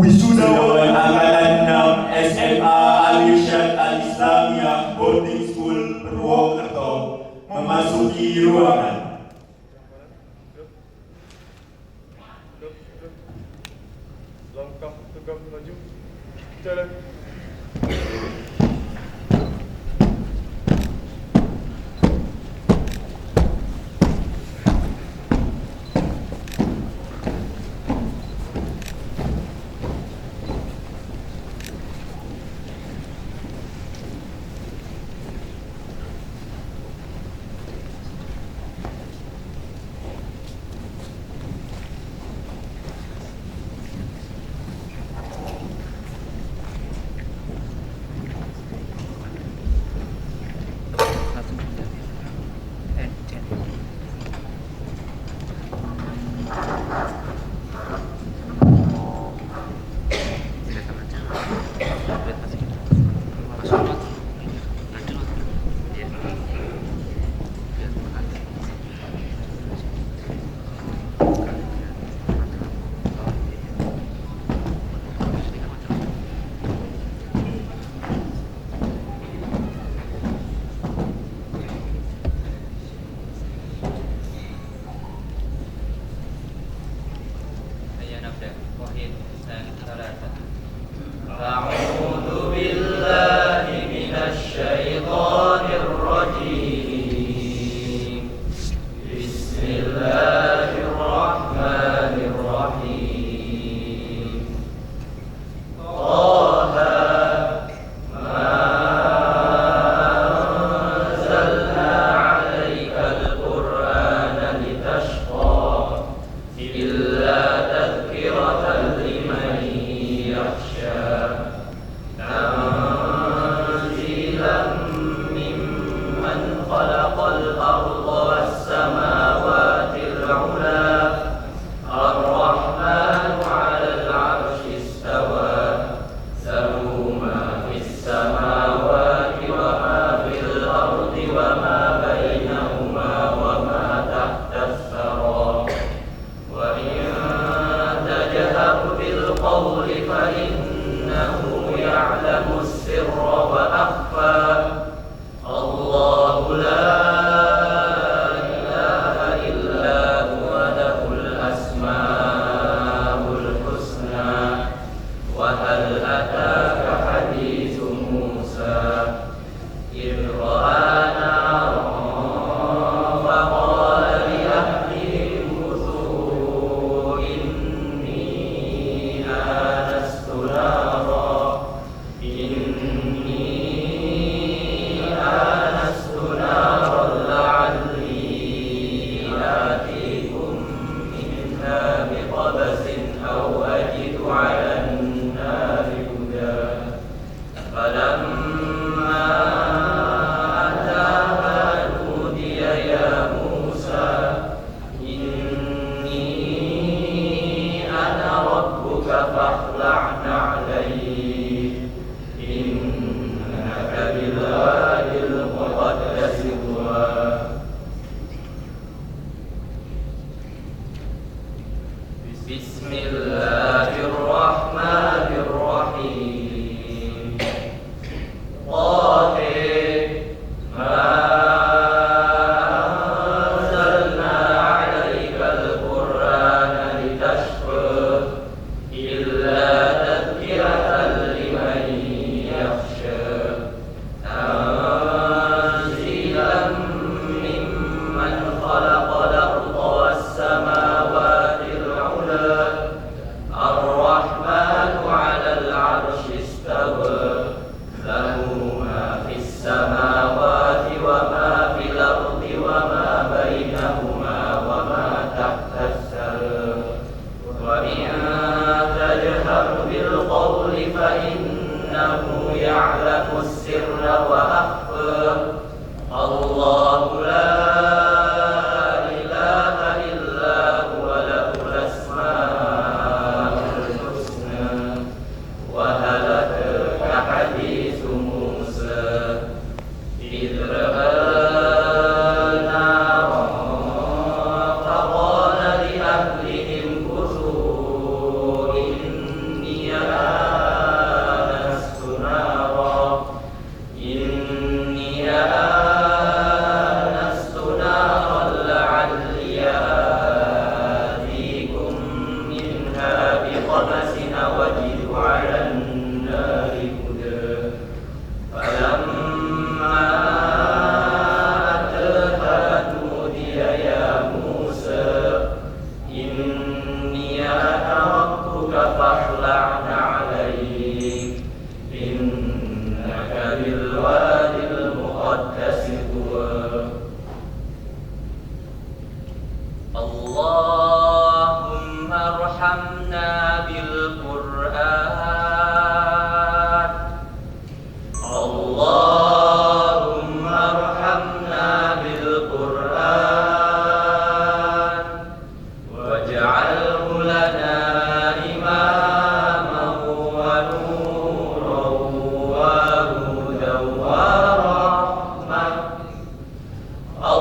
Wisudawan angkatan 6 SMA Al-Irsyad Al-Islamiyah Boarding School Purwokerto memasuki ruangan. Langkah tegap maju. Jalan.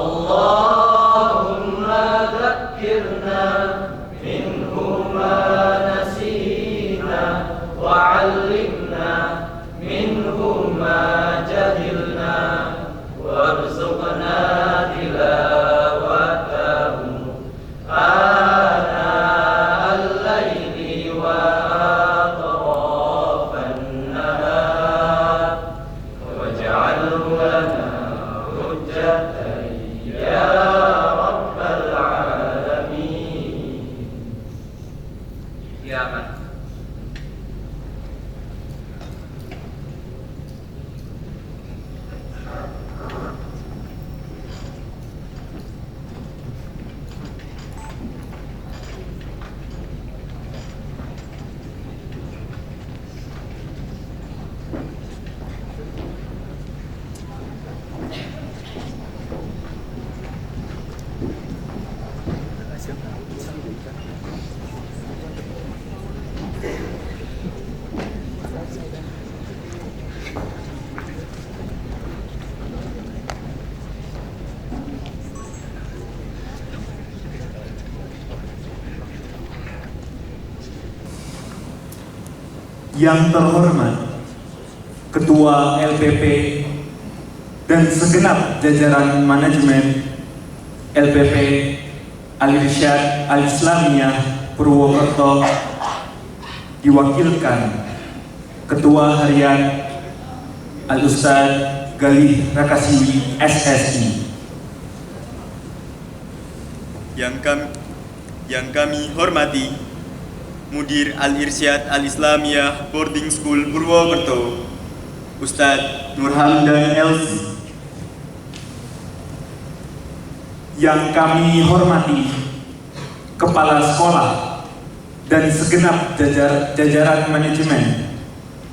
اللهم ذكرنا منه ما نسينا وعلمنا منه ما جهلنا وارزقنا تلاوته آناء الليل وأطراف النهار واجعله لنا حجة يا رب العالمين يا من Yang terhormat Ketua LPP dan segenap jajaran manajemen LPP Al-Irsyad Al-Islamiyah Purwokerto, diwakilkan Ketua Harian Al-Ustadz Galih Rakasiwi SSI. Yang kami hormati Mudir Al-Irsyad Al-Islamiyah Boarding School Purwokerto, Ustadz Nur Hamdan LC. Yang kami hormati Kepala Sekolah dan segenap jajaran manajemen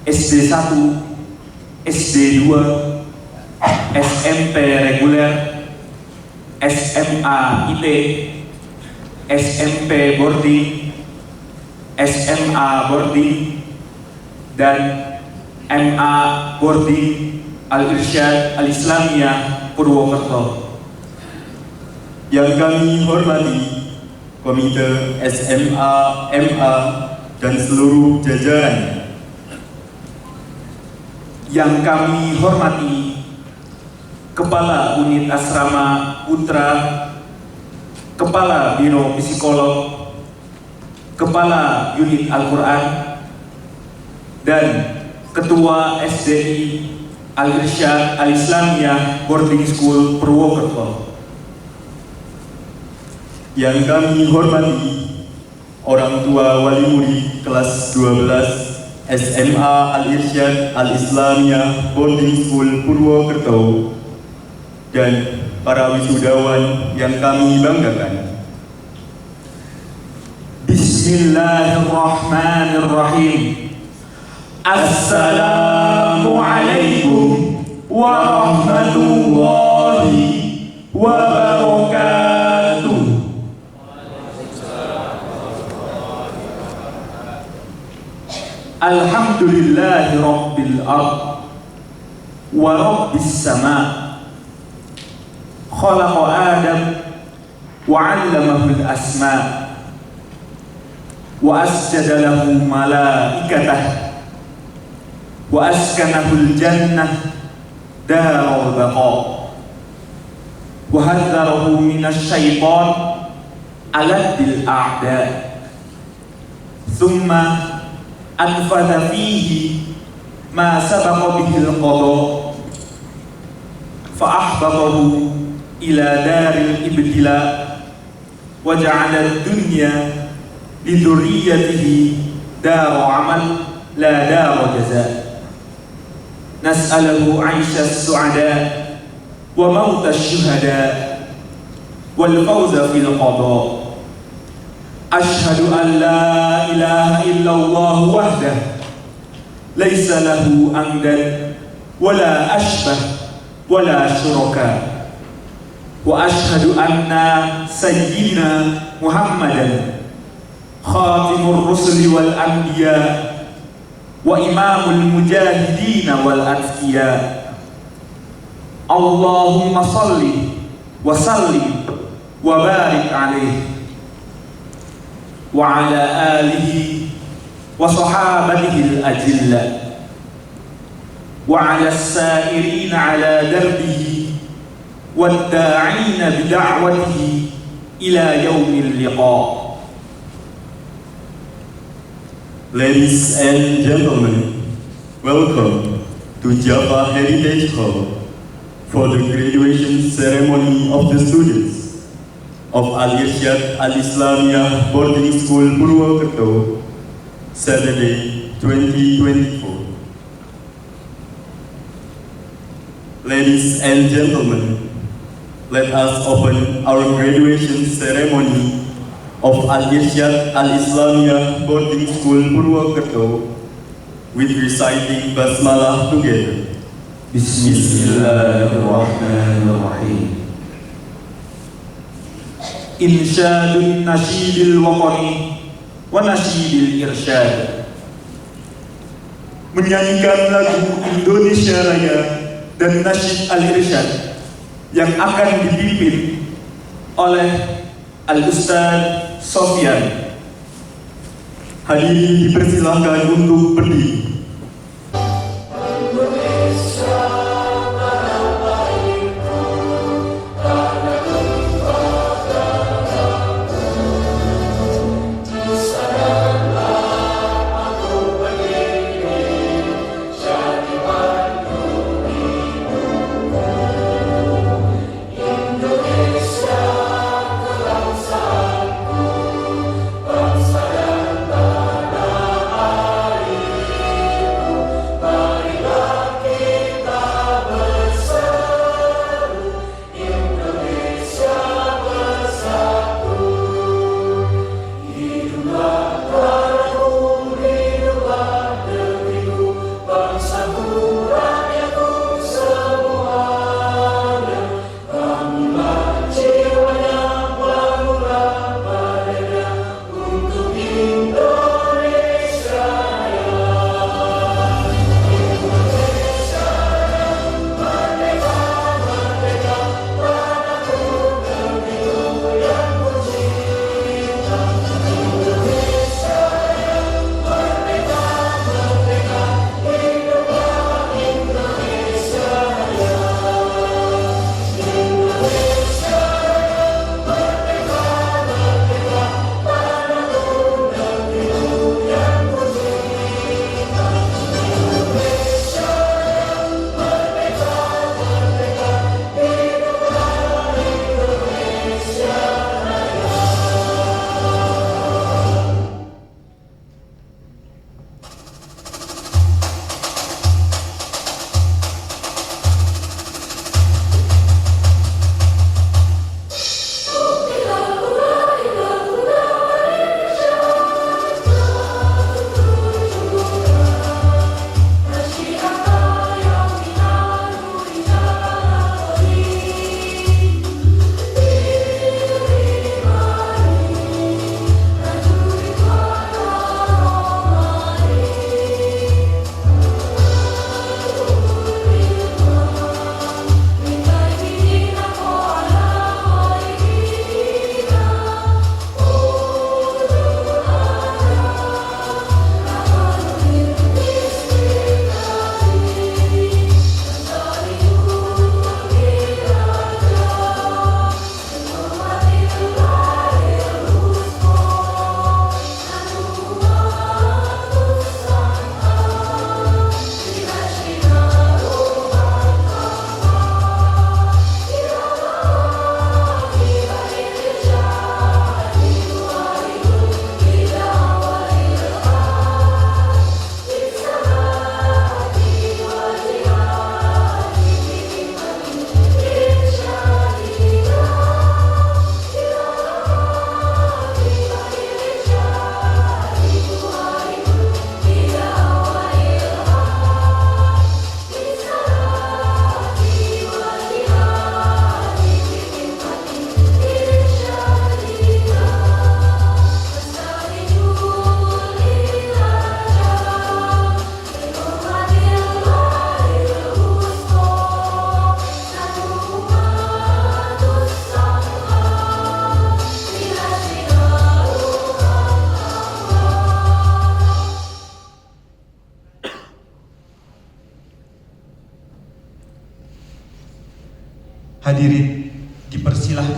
SD 1, SD 2, SMP reguler, SMA IT, SMP boarding, SMA boarding, dan MA boarding Al-Irsyad Al-Islamiyah Purwokerto. Yang kami hormati Komite SMA, MA, dan seluruh jajarannya. Yang kami hormati Kepala Unit Asrama Putra, Kepala Biro Psikolog, Kepala Unit Al-Quran, dan Ketua SDI Al-Irsyad Al-Islamiyah Boarding School Purwokerto. Yang kami hormati orang tua wali murid kelas 12 SMA Al-Irsyad Al-Islamiyah Boarding School Purwokerto, dan para wisudawan yang kami banggakan. Bismillahirrahmanirrahim. Assalamualaikum warahmatullahi wabarakatuh. Alhamdulillahi rabbil ard wa rabbis sama. Khalaqa Adam wa 'allamahu al-asma' wa asjada lahu malaikatah wa askanahu al-jannah darul baqa wa hadzarahu minasy syaitan aladil a'da thumma anfadha fihi ma sabaqa bihi al-qada fa ahbatahu ila daril ibtila wa ja'ala ad-dunya lidurriyatihi daru amal la daru jaza. Nas'alahu 'aisha as-su'ada wa maut asy-syuhada wal fawza fil qada. Ashhadu an la ilaha illallah wahdah laysa lahu andad wala ashbah wala syuraka. Wa ashhadu anna sayyidina Muhammadan khatimur rusuli wal anbiya wa imamul mujahidin wal atqiya. Allahumma salli wa sallim wa barik alaihi wa ala alihi wa sahabatihi al-ajilla wa ala as-sairina ala darbihi wa ad-da'ina bida'watihi ila yaumil liqa. Ladies and gentlemen, welcome to Java Heritage Hall for the graduation ceremony of the students of Al-Irsyad Al-Islamiyah Boarding School Purwokerto, Saturday 2024. Ladies and gentlemen, let us open our graduation ceremony of Al-Irsyad Al-Islamiyah Boarding School Purwokerto with reciting Basmalah together. Bismillahirrahmanirrahim. Insyadun nasyidil waqani wa nasyidil irsyad. Menyanyikan lagu Indonesia Raya dan nasyid al-irsyad yang akan dipimpin oleh Al-Ustaz Sofyan. Hadirin dipersilahkan untuk berdiri.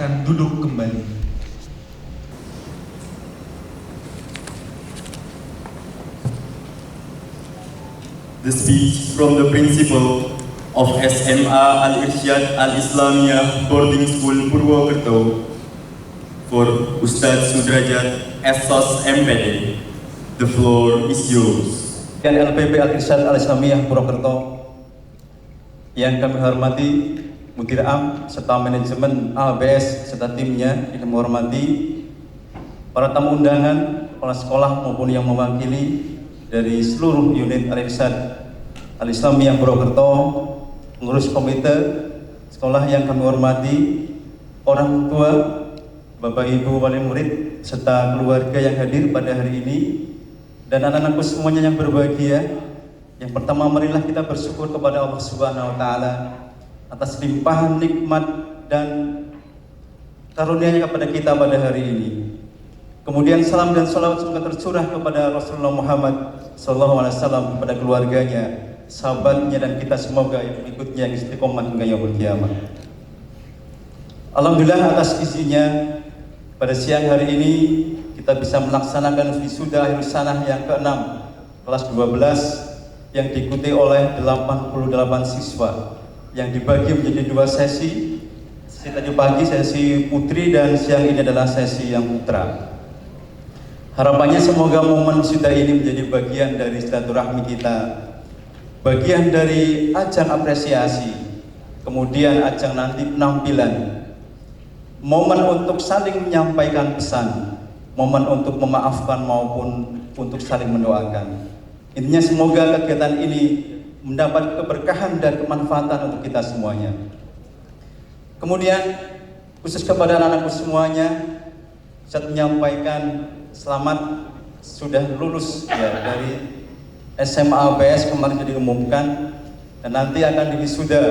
silakan duduk kembali. The speech from the principal of SMA Al-Irsyad Al-Islamiyah Boarding School Purwokerto for Ustadz Sudrajat Esos MPD. The floor is yours. Dan LPB Al-Irsyad Al-Islamiyah Purwokerto yang kami hormati Mudir Am serta manajemen ABS serta timnya, yang kami hormati para tamu undangan, kepala sekolah maupun yang mewakili dari seluruh unit Al-Irsyad Al-Islamiyah Purwokerto, pengurus komite sekolah yang kami hormati, orang tua, Bapak Ibu wali murid serta keluarga yang hadir pada hari ini, dan anak-anakku semuanya yang berbahagia. Yang pertama, marilah kita bersyukur kepada Allah Subhanahu wa taala atas limpahan nikmat dan karunia-Nya kepada kita pada hari ini. Kemudian salam dan salawat semoga tercurah kepada Rasulullah Muhammad SAW, kepada keluarganya, sahabatnya, dan kita semoga yang mengikutnya yang istiqomah hingga yaumul kiamah. Alhamdulillah atas izinnya pada siang hari ini kita bisa melaksanakan wisuda akhir sanah yang ke-6 kelas 12 yang diikuti oleh 88 siswa yang dibagi menjadi 2 sesi. Sesi tadi pagi sesi putri dan siang ini adalah sesi yang putra. Harapannya semoga momen wisuda ini menjadi bagian dari silaturahmi kita, bagian dari ajang apresiasi, kemudian ajang nanti penampilan, momen untuk saling menyampaikan pesan, momen untuk memaafkan maupun untuk saling mendoakan. Intinya semoga kegiatan ini mendapat keberkahan dan kemanfaatan untuk kita semuanya. Kemudian khusus kepada anak-anakku semuanya, saya menyampaikan selamat sudah lulus ya dari SMA ABS kemarin sudah diumumkan, dan nanti akan diwisuda.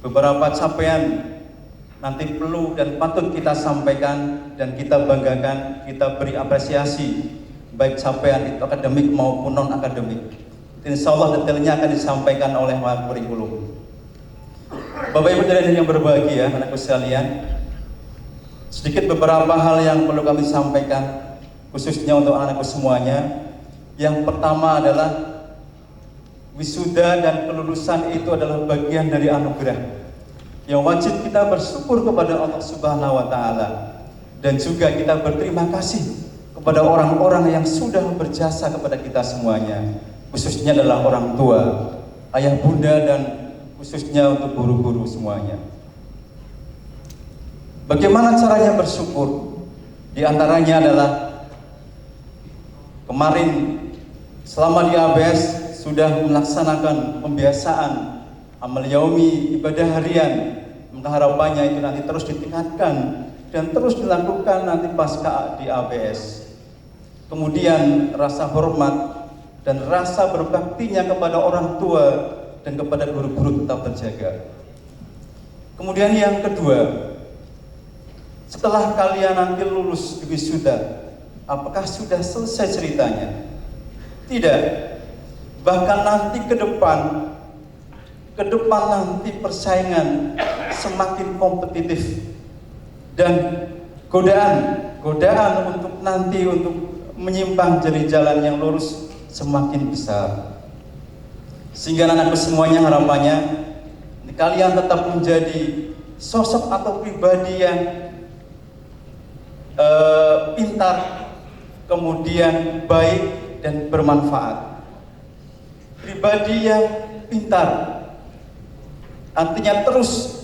Beberapa capaian nanti perlu dan patut kita sampaikan dan kita banggakan, kita beri apresiasi, baik capaian itu akademik maupun non akademik. Insya Allah detailnya akan disampaikan oleh Wali Kurikulum. Bapak Ibu dan yang berbahagia, anakku sekalian, sedikit beberapa hal yang perlu kami sampaikan khususnya untuk anak-anakku semuanya. Yang pertama adalah wisuda dan kelulusan itu adalah bagian dari anugerah yang wajib kita bersyukur kepada Allah Subhanahu wa taala, dan juga kita berterima kasih kepada orang-orang yang sudah berjasa kepada kita semuanya, khususnya adalah orang tua, ayah bunda, dan khususnya untuk guru-guru semuanya. Bagaimana caranya bersyukur? Di antaranya adalah kemarin selama di ABS sudah melaksanakan pembiasaan amal yaumi, ibadah harian. Harapannya itu nanti terus ditingkatkan dan terus dilakukan nanti pasca di ABS. Kemudian rasa hormat dan rasa berbaktinya kepada orang tua dan kepada guru-guru tetap terjaga. Kemudian yang kedua, setelah kalian nanti lulus di wisuda, apakah sudah selesai ceritanya? Tidak. Bahkan nanti ke depan nanti persaingan semakin kompetitif, dan godaan untuk nanti untuk menyimpang dari jalan yang lurus semakin besar. Sehingga anak-anakku semuanya harapannya kalian tetap menjadi sosok atau pribadi yang pintar, kemudian baik dan bermanfaat. Pribadi yang pintar artinya terus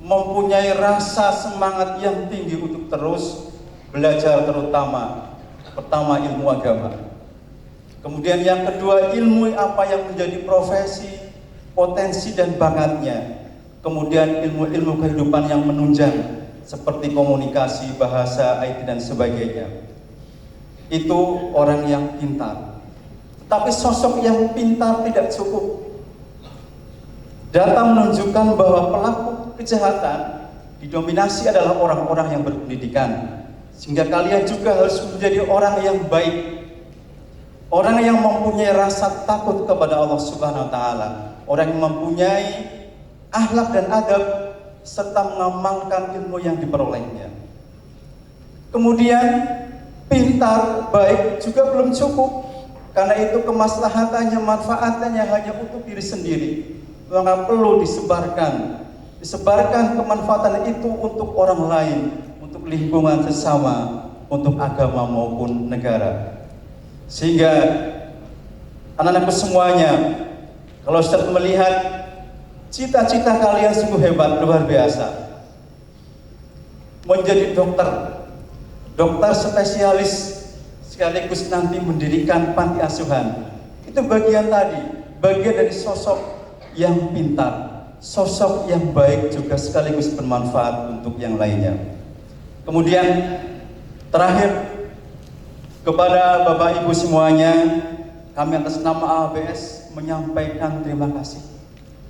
mempunyai rasa semangat yang tinggi untuk terus belajar, terutama pertama ilmu agama. Kemudian yang kedua, ilmu apa yang menjadi profesi, potensi dan bakatnya. Kemudian ilmu-ilmu kehidupan yang menunjang seperti komunikasi, bahasa, IT dan sebagainya. Itu orang yang pintar. Tetapi sosok yang pintar tidak cukup. Data menunjukkan bahwa pelaku kejahatan didominasi adalah orang-orang yang berpendidikan. Sehingga kalian juga harus menjadi orang yang baik, orang yang mempunyai rasa takut kepada Allah Subhanahu wa taala, orang yang mempunyai akhlak dan adab serta mengamalkan ilmu yang diperolehnya. Kemudian pintar, baik juga belum cukup, karena itu kemaslahatannya, manfaatannya hanya untuk diri sendiri. Maka perlu disebarkan kemanfaatan itu untuk orang lain, untuk lingkungan sesama, untuk agama maupun negara. Sehingga anak-anakku semuanya, kalau Ustaz melihat cita-cita kalian sungguh hebat, luar biasa. Menjadi dokter spesialis, sekaligus nanti mendirikan panti asuhan. Itu bagian dari sosok yang pintar, sosok yang baik juga sekaligus bermanfaat untuk yang lainnya. Kemudian terakhir, kepada Bapak Ibu semuanya, kami atas nama ABS menyampaikan terima kasih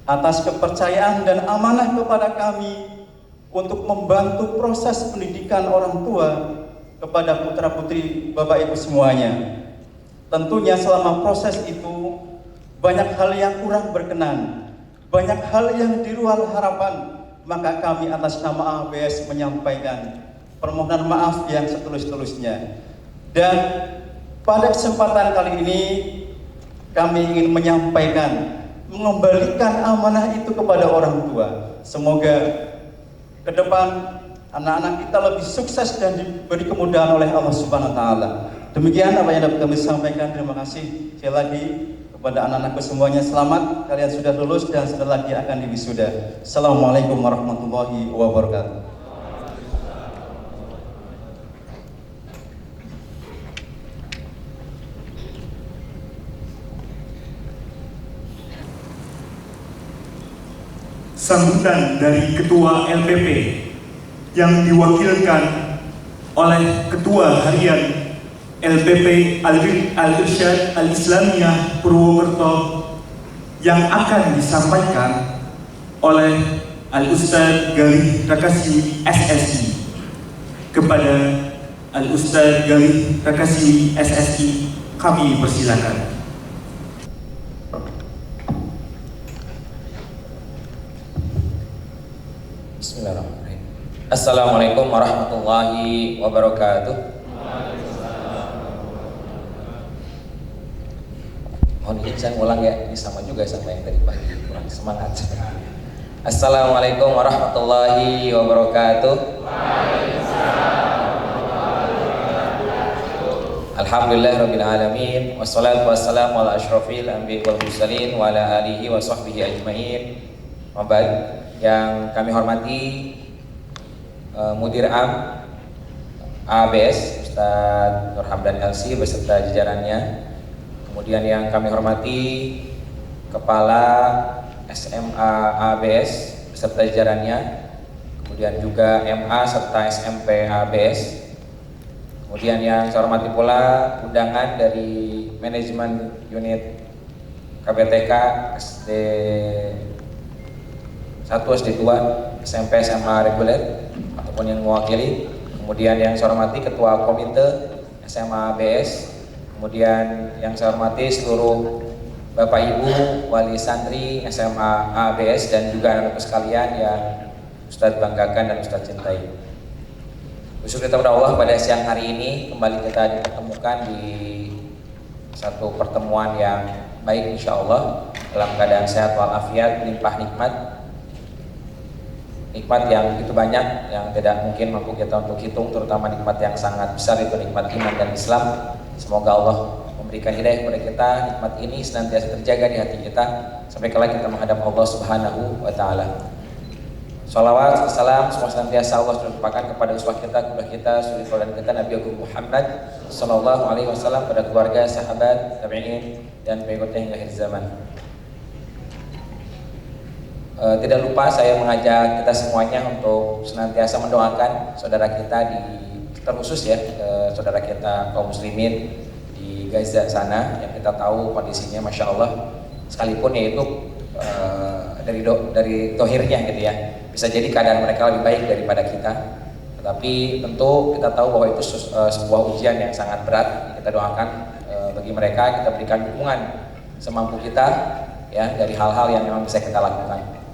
atas kepercayaan dan amanah kepada kami untuk membantu proses pendidikan orang tua kepada putra-putri Bapak Ibu semuanya. Tentunya selama proses itu banyak hal yang kurang berkenan, banyak hal yang di luar harapan, maka kami atas nama ABS menyampaikan permohonan maaf yang setulus-tulusnya. Dan pada kesempatan kali ini kami ingin menyampaikan, mengembalikan amanah itu kepada orang tua. Semoga ke depan anak-anak kita lebih sukses dan diberi kemudahan oleh Allah Subhanahu wa taala. Demikian apa yang dapat kami sampaikan. Terima kasih sekali lagi kepada anak-anakku semuanya. Selamat, kalian sudah lulus dan sebentar lagi akan diwisuda. Assalamualaikum warahmatullahi wabarakatuh. Sambutan dari Ketua LPP yang diwakilkan oleh Ketua Harian LPP Al-Irsyad Al-Islamiyah Purwokerto yang akan disampaikan oleh Al-Ustadz Galih Rakaswi SSI. Kepada Al-Ustadz Galih Rakaswi SSI kami persilakan. Bismillahirrahmanirrahim. Assalamualaikum warahmatullahi wabarakatuh. Mohon izin saya ulang ya, ini sama juga sama yang tadi pagi, kurang semangat. Assalamualaikum warahmatullahi wabarakatuh. Alhamdulillahirabbil alamin, wassalatu wassalamu ala asyrofil anbiya'i wal mursalin wa ala alihi wa sahbihi ajmain. Mabad yang kami hormati Mudir Am ABS Ustadz Nur Hamdan LC beserta jajarannya. Kemudian yang kami hormati Kepala SMA ABS beserta jajarannya. Kemudian juga MA serta SMP ABS. Kemudian yang saya hormati pula undangan dari manajemen unit KBTK SD 1, SD 2, SMP, SMA reguler ataupun yang mewakili. Kemudian yang saya hormati Ketua Komite SMA ABS. Kemudian yang saya hormati seluruh Bapak Ibu wali santri SMA ABS dan juga anak-anak sekalian yang Ustadz banggakan dan Ustadz cintai. Bersyukur kita kepada Allah pada siang hari ini kembali kita dipertemukan di satu pertemuan yang baik insya Allah dalam keadaan sehat walafiat, limpah nikmat yang begitu banyak yang tidak mungkin mampu kita untuk hitung, terutama nikmat yang sangat besar itu nikmat iman dan Islam. Semoga Allah memberikan hidayah kepada kita, nikmat ini senantiasa terjaga di hati kita sampai kelak kita menghadap Allah Subhanahu wa taala. Shalawat, salam, semua senantiasa Allah terlimpahkan kepada uswah kita, kepada kita, suri teladan kita Nabi Agung Muhammad sallallahu alaihi wasallam, pada keluarga, sahabat, tabi'in dan pengikutnya hingga akhir zaman. Tidak lupa saya mengajak kita semuanya untuk senantiasa mendoakan saudara kita terkhusus ya saudara kita kaum muslimin di Gaza sana yang kita tahu kondisinya masya Allah, sekalipun yaitu dari tohirnya gitu ya, bisa jadi keadaan mereka lebih baik daripada kita, tetapi tentu kita tahu bahwa itu sebuah ujian yang sangat berat. Kita doakan bagi mereka, kita berikan dukungan semampu kita ya dari hal-hal yang memang bisa kita lakukan.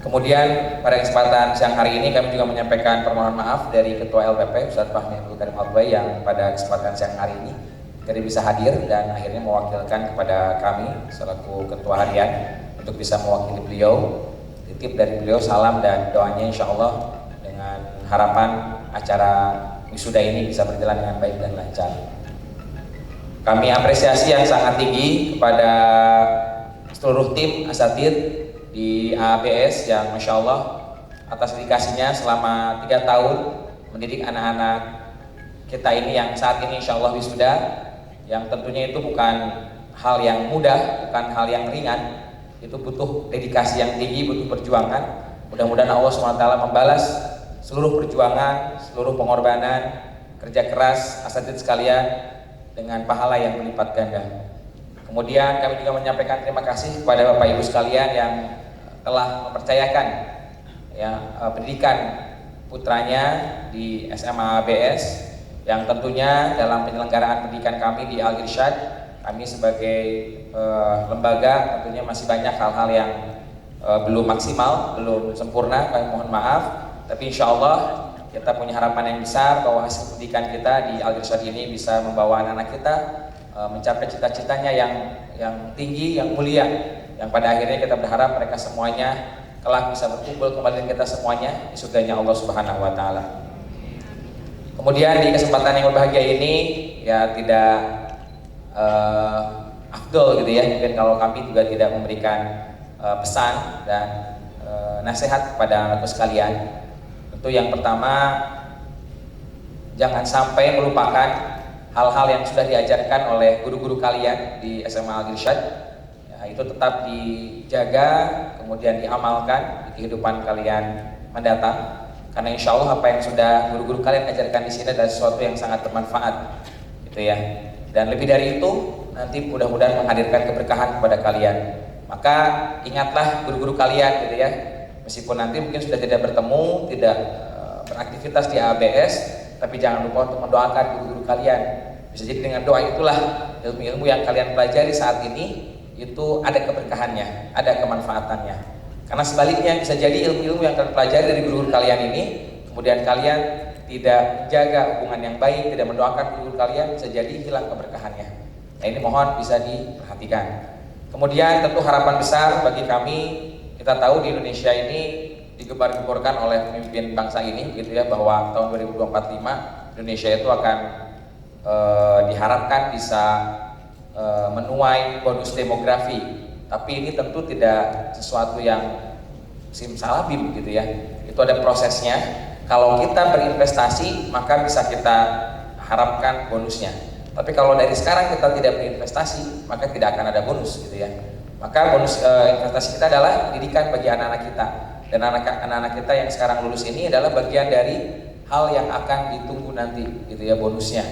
Kemudian pada kesempatan siang hari ini kami juga menyampaikan permohonan maaf dari Ketua LPP Ustadz Fahmi Abdul Karim Al-Bay yang pada kesempatan siang hari ini tidak bisa hadir dan akhirnya mewakilkan kepada kami selaku Ketua Harian untuk bisa mewakili beliau. Titip dari beliau salam dan doanya insya Allah dengan harapan acara wisuda ini bisa berjalan dengan baik dan lancar. Kami apresiasi yang sangat tinggi kepada seluruh tim asatid di ABS yang Masya Allah atas dedikasinya selama 3 tahun mendidik anak-anak kita ini yang saat ini Insya Allah wisuda, yang tentunya itu bukan hal yang mudah, bukan hal yang ringan, itu butuh dedikasi yang tinggi, butuh perjuangan. Mudah-mudahan Allah SWT membalas seluruh perjuangan, seluruh pengorbanan, kerja keras asatid sekalian dengan pahala yang berlipat ganda. Kemudian kami juga menyampaikan terima kasih kepada Bapak Ibu sekalian yang telah mempercayakan pendidikan putranya di SMA ABS, yang tentunya dalam penyelenggaraan pendidikan kami di Al-Irsyad, kami sebagai lembaga tentunya masih banyak hal-hal yang belum maksimal, belum sempurna, kami mohon maaf, tapi insya Allah kita punya harapan yang besar bahwa hasil pendidikan kita di Al-Irsyad ini bisa membawa anak-anak kita mencapai cita-citanya yang tinggi, yang mulia, yang pada akhirnya kita berharap mereka semuanya kelak bisa berkumpul kembali dengan kita semuanya di surganya Allah Subhanahu wa Ta'ala. Kemudian di kesempatan yang berbahagia ini ya tidak afdol gitu ya, mungkin kalau kami juga tidak memberikan pesan dan nasihat kepada anak sekalian. Tentu yang pertama, jangan sampai melupakan hal-hal yang sudah diajarkan oleh guru-guru kalian di SMA Al-Irsyad, ya, itu tetap dijaga, kemudian diamalkan di kehidupan kalian mendatang. Karena insya Allah apa yang sudah guru-guru kalian ajarkan di sini adalah sesuatu yang sangat bermanfaat, gitu ya. Dan lebih dari itu, nanti mudah-mudahan menghadirkan keberkahan kepada kalian. Maka ingatlah guru-guru kalian, gitu ya. Meskipun nanti mungkin sudah tidak bertemu, tidak beraktivitas di ABS, tapi jangan lupa untuk mendoakan guru-guru kalian. Bisa jadi dengan doa itulah ilmu-ilmu yang kalian pelajari saat ini itu ada keberkahannya, ada kemanfaatannya. Karena sebaliknya bisa jadi ilmu-ilmu yang kalian pelajari dari guru-guru kalian ini, kemudian kalian tidak menjaga hubungan yang baik, tidak mendoakan guru kalian, bisa jadi hilang keberkahannya. Nah ini mohon bisa diperhatikan. Kemudian tentu harapan besar bagi kami, kita tahu di Indonesia ini digembar-gemborkan oleh pemimpin bangsa ini, gitu ya, bahwa tahun 2045 Indonesia itu akan diharapkan bisa menuai bonus demografi. Tapi ini tentu tidak sesuatu yang simsalabim, gitu ya. Itu ada prosesnya. Kalau kita berinvestasi maka bisa kita harapkan bonusnya. Tapi kalau dari sekarang kita tidak berinvestasi maka tidak akan ada bonus, gitu ya. Maka bonus investasi kita adalah pendidikan bagi anak-anak kita. Dan anak-anak kita yang sekarang lulus ini adalah bagian dari hal yang akan ditunggu nanti, gitu ya, bonusnya.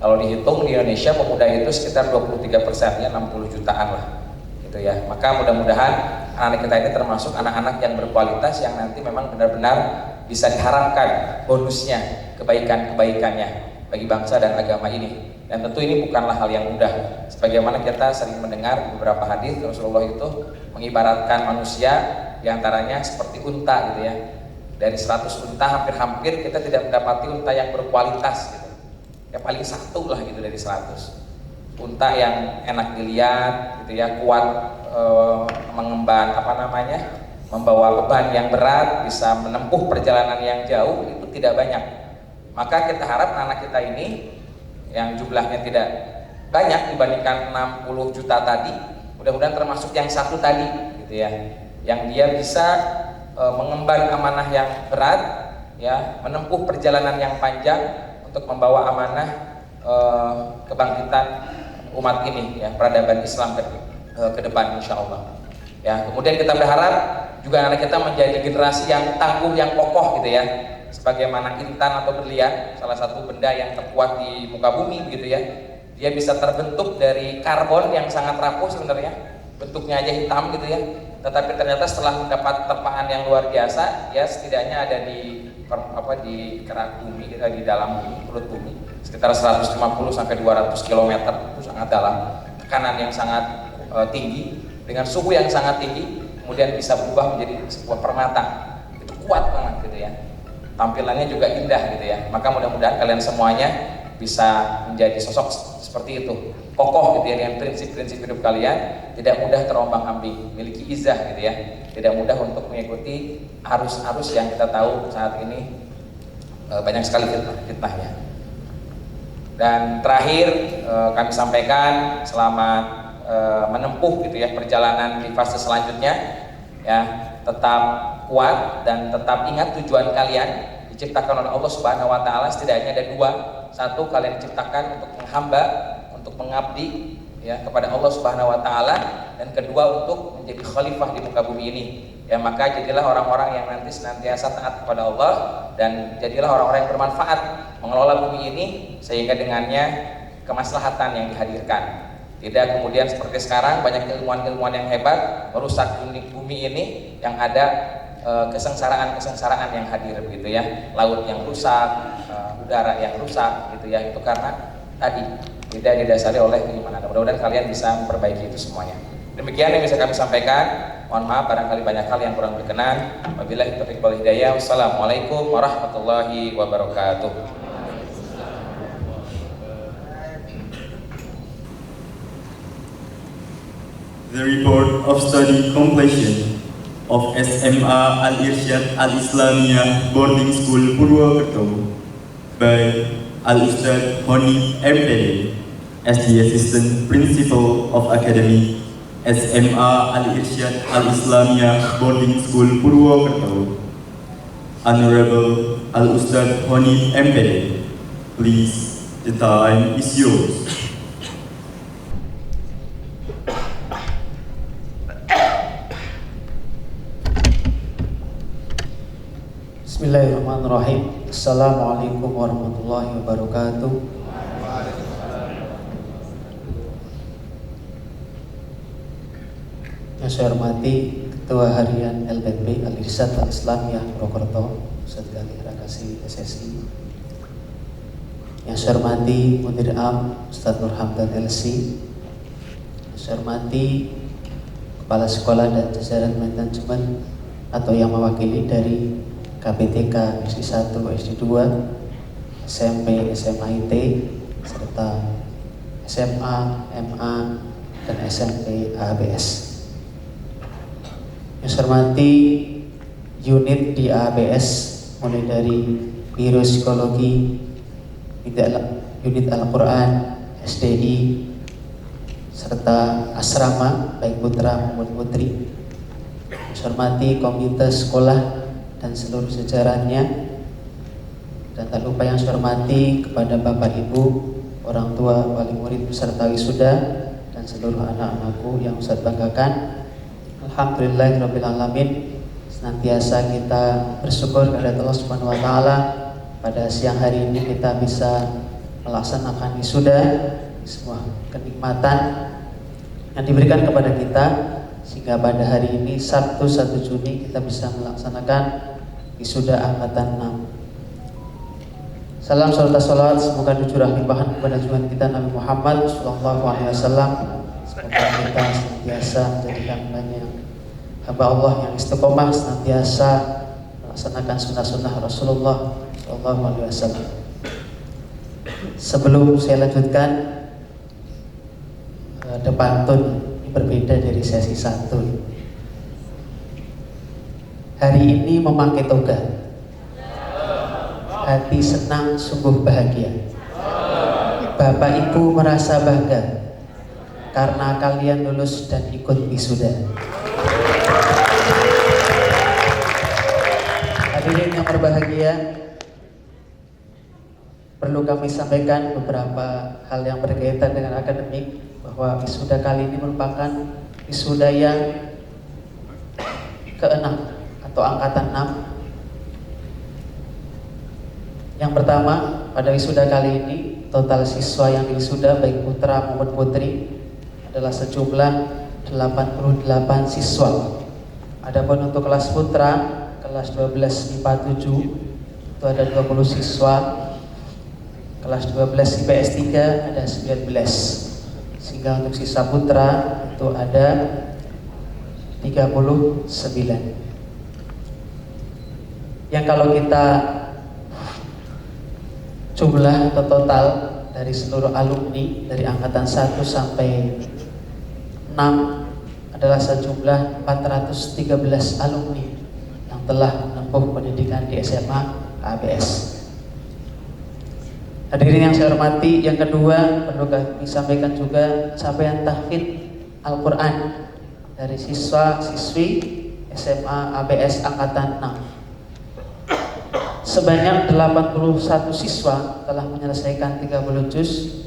Kalau dihitung di Indonesia pemuda itu sekitar 23%, ya 60 jutaan lah, gitu ya. Maka mudah-mudahan anak-anak kita ini termasuk anak-anak yang berkualitas yang nanti memang benar-benar bisa diharapkan bonusnya, kebaikan-kebaikannya bagi bangsa dan agama ini. Dan tentu ini bukanlah hal yang mudah. Sebagaimana kita sering mendengar beberapa hadis Rasulullah itu mengibaratkan manusia diantaranya seperti unta, gitu ya. Dari 100 unta hampir-hampir kita tidak mendapati unta yang berkualitas, gitu. Ya paling satu lah gitu dari 100. Unta yang enak dilihat, gitu ya, kuat mengemban membawa beban yang berat, bisa menempuh perjalanan yang jauh, itu tidak banyak. Maka kita harap anak kita ini yang jumlahnya tidak banyak dibandingkan 60 juta tadi, mudah-mudahan termasuk yang satu tadi, gitu ya, yang dia bisa mengemban amanah yang berat, ya, menempuh perjalanan yang panjang untuk membawa amanah kebangkitan umat ini, ya, peradaban Islam ke depan insya Allah. Ya, kemudian kita berharap juga anak kita menjadi generasi yang tangguh, yang kokoh, gitu ya. Sebagaimana intan atau berlian, salah satu benda yang terkuat di muka bumi, gitu ya. Dia bisa terbentuk dari karbon yang sangat rapuh sebenarnya, bentuknya aja hitam, gitu ya. Tetapi ternyata setelah mendapat terpaan yang luar biasa, ya setidaknya ada di kerak bumi, di dalam bumi, perut bumi, sekitar 150 sampai 200 km, itu sangat dalam, tekanan yang sangat tinggi, dengan suhu yang sangat tinggi, kemudian bisa berubah menjadi sebuah permata. Itu kuat banget gitu ya. Tampilannya juga indah gitu ya. Maka mudah-mudahan kalian semuanya bisa menjadi sosok seperti itu, kokoh gitu ya dengan prinsip-prinsip hidup kalian, tidak mudah terombang-ambing, miliki izah gitu ya, tidak mudah untuk mengikuti arus-arus yang kita tahu saat ini banyak sekali fitnahnya. Dan terakhir kami sampaikan selamat menempuh gitu ya perjalanan di fase selanjutnya ya, tetap kuat dan tetap ingat tujuan kalian diciptakan oleh Allah Subhanahu wa taala. Setidaknya ada dua. Satu, kalian diciptakan untuk menghamba, untuk mengabdi ya kepada Allah Subhanahu wa taala, dan kedua untuk menjadi khalifah di muka bumi ini. Ya, maka jadilah orang-orang yang nanti senantiasa taat kepada Allah dan jadilah orang-orang yang bermanfaat mengelola bumi ini sehingga dengannya kemaslahatan yang dihadirkan. Tidak kemudian seperti sekarang banyak ilmuwan-ilmuwan yang hebat merusak bumi ini yang ada kesengsaraan yang hadir begitu ya, laut yang rusak, udara yang rusak gitu ya, itu karena tadi tidak didasari oleh keimanan. Mudah-mudahan kalian bisa memperbaiki itu semuanya. Demikian yang bisa kami sampaikan. Mohon maaf barangkali banyak hal yang kurang berkenan. Wabillahi taufiq wal hidayah. Wassalamualaikum warahmatullahi wabarakatuh. The report of study completion of SMA Al-Irsyad Al-Islamiyah Boarding School Purwokerto by Al-Ustad Honi MPD as the Assistant Principal of Academy SMA Al-Irsyad Al-Islamiyah Boarding School Purwokerto, Honorable Al-Ustad Honi MPD. Please, the time is yours. Bismillahirrahmanirrahim. Assalamualaikum warahmatullahi wabarakatuh. Yang saya hormati Ketua Harian LPP Al-Irsyad Al-Islamiyah Purwokerto, Ustaz Gali Rakasi SSI. Yang saya hormati Mudir Am Ustaz Nur Hamdan LC. Yang saya hormati Kepala Sekolah dan jajaran manajemen atau yang mewakili dari KPTK SD1, SD2, SMP, SMA IT, serta SMA, MA, dan SMP ABS. Yang saya hormati unit di ABS mulai dari Biro Psikologi, unit Al-Quran, SDI, serta asrama baik putra maupun putri. Yang saya hormati komite sekolah dan seluruh jajarannya, dan tak lupa yang saya hormati kepada Bapak Ibu, orang tua, wali murid beserta wisuda, dan seluruh anak-anakku yang Ustaz banggakan. Alhamdulillahirabbil alamin, senantiasa kita bersyukur kepada Allah Subhanahu wa taala pada siang hari ini kita bisa melaksanakan wisuda, sebuah kenikmatan yang diberikan kepada kita, sehingga pada hari ini Sabtu 1 Juni kita bisa melaksanakan wisuda angkatan 6. Salam salawat semoga curah limpahan kepada junjungan kita Nabi Muhammad SAW. Semoga kita senantiasa menjadi hamba Allah yang istiqomah, senantiasa melaksanakan sunnah-sunnah Rasulullah SAW. Sebelum saya lanjutkan pantun berbeda dari sesi 1. Hari ini memakai toga, hati senang sungguh bahagia. Bapak Ibu merasa bangga karena kalian lulus dan ikut wisuda. Hadirin yang berbahagia, perlu kami sampaikan beberapa hal yang berkaitan dengan akademik, bahwa wisuda kali ini merupakan wisuda yang ke-6 atau angkatan 6. Yang pertama, pada wisuda kali ini total siswa yang wisuda baik putra maupun putri adalah sejumlah 88 siswa. Adapun untuk kelas putra kelas 12 IPA 7 itu ada 20 siswa, kelas 12 IPS 3 ada 19. Sehingga untuk siswa putra itu ada Yang kalau kita jumlah atau total dari seluruh alumni dari angkatan 1 sampai 6 adalah sejumlah 413 alumni yang telah menempuh pendidikan di SMA ABS. Hadirin yang saya hormati, yang kedua perlu kami sampaikan juga capaian tahfidz Al-Quran dari siswa-siswi SMA ABS angkatan 6. Sebanyak 81 siswa telah menyelesaikan 30 juz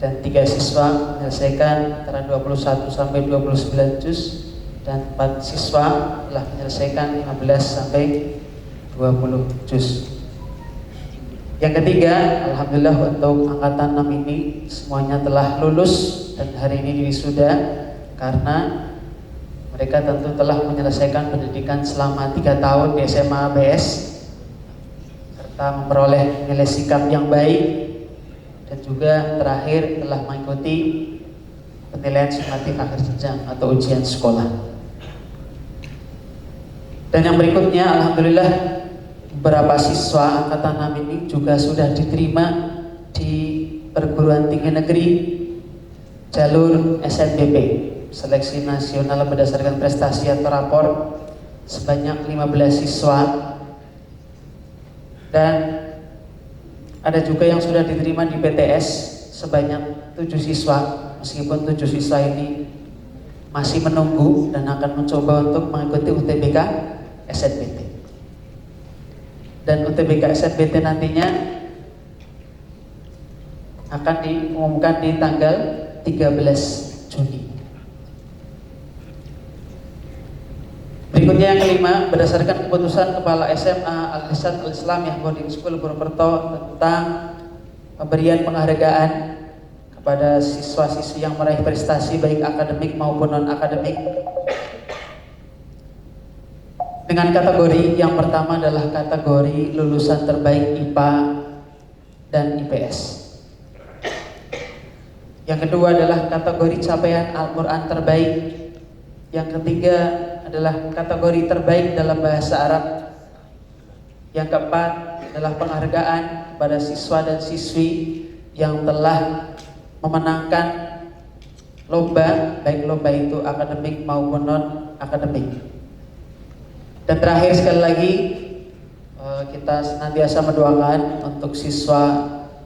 dan 3 siswa menyelesaikan antara 21 sampai 29 juz dan 4 siswa telah menyelesaikan 15 sampai 20 juz. Yang ketiga, alhamdulillah untuk angkatan 6 ini semuanya telah lulus dan hari ini wisuda karena mereka tentu telah menyelesaikan pendidikan selama 3 tahun di SMA ABS serta memperoleh nilai sikap yang baik dan juga terakhir telah mengikuti penilaian sumatif akhir jenjang atau ujian sekolah. Dan yang berikutnya, alhamdulillah beberapa siswa angkatan 6 ini juga sudah diterima di perguruan tinggi negeri jalur SNBP, seleksi nasional berdasarkan prestasi atau rapor, sebanyak 15 siswa, dan ada juga yang sudah diterima di PTS sebanyak 7 siswa, meskipun 7 siswa ini masih menunggu dan akan mencoba untuk mengikuti UTBK SNBT. Dan UTBK SNBT nantinya akan diumumkan di tanggal 13 Juni. Berikutnya yang kelima, berdasarkan keputusan Kepala SMA Al-Irsyad Al-Islamiyah Boarding School Purwokerto tentang pemberian penghargaan kepada siswa-siswi yang meraih prestasi baik akademik maupun non-akademik dengan kategori yang pertama adalah kategori lulusan terbaik IPA dan IPS. Yang kedua adalah kategori capaian Al-Quran terbaik. Yang ketiga adalah kategori terbaik dalam bahasa Arab. Yang keempat adalah penghargaan kepada siswa dan siswi yang telah memenangkan lomba, baik lomba itu akademik maupun non-akademik. Dan terakhir sekali lagi, kita senantiasa mendoakan untuk siswa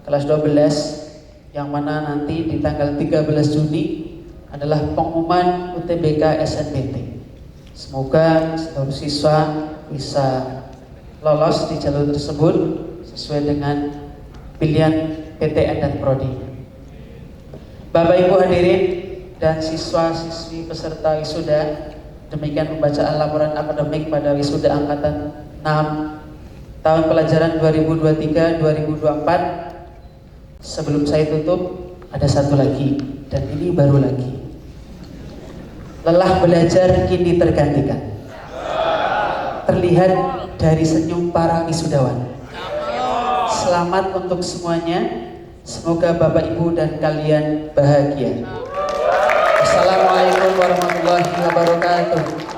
kelas 12 yang mana nanti di tanggal 13 Juni adalah pengumuman UTBK SNBT. Semoga seluruh siswa bisa lolos di jalur tersebut sesuai dengan pilihan PTN dan Prodi. Bapak Ibu hadirin dan siswa-siswi peserta wisuda, demikian pembacaan laporan akademik pada wisuda angkatan 6 tahun pelajaran 2023-2024. Sebelum saya tutup, ada satu lagi, dan ini baru lagi. Lelah belajar kini tergantikan. Terlihat dari senyum para wisudawan. Selamat untuk semuanya. Semoga Bapak Ibu dan kalian bahagia. Assalamualaikum warahmatullahi wabarakatuh.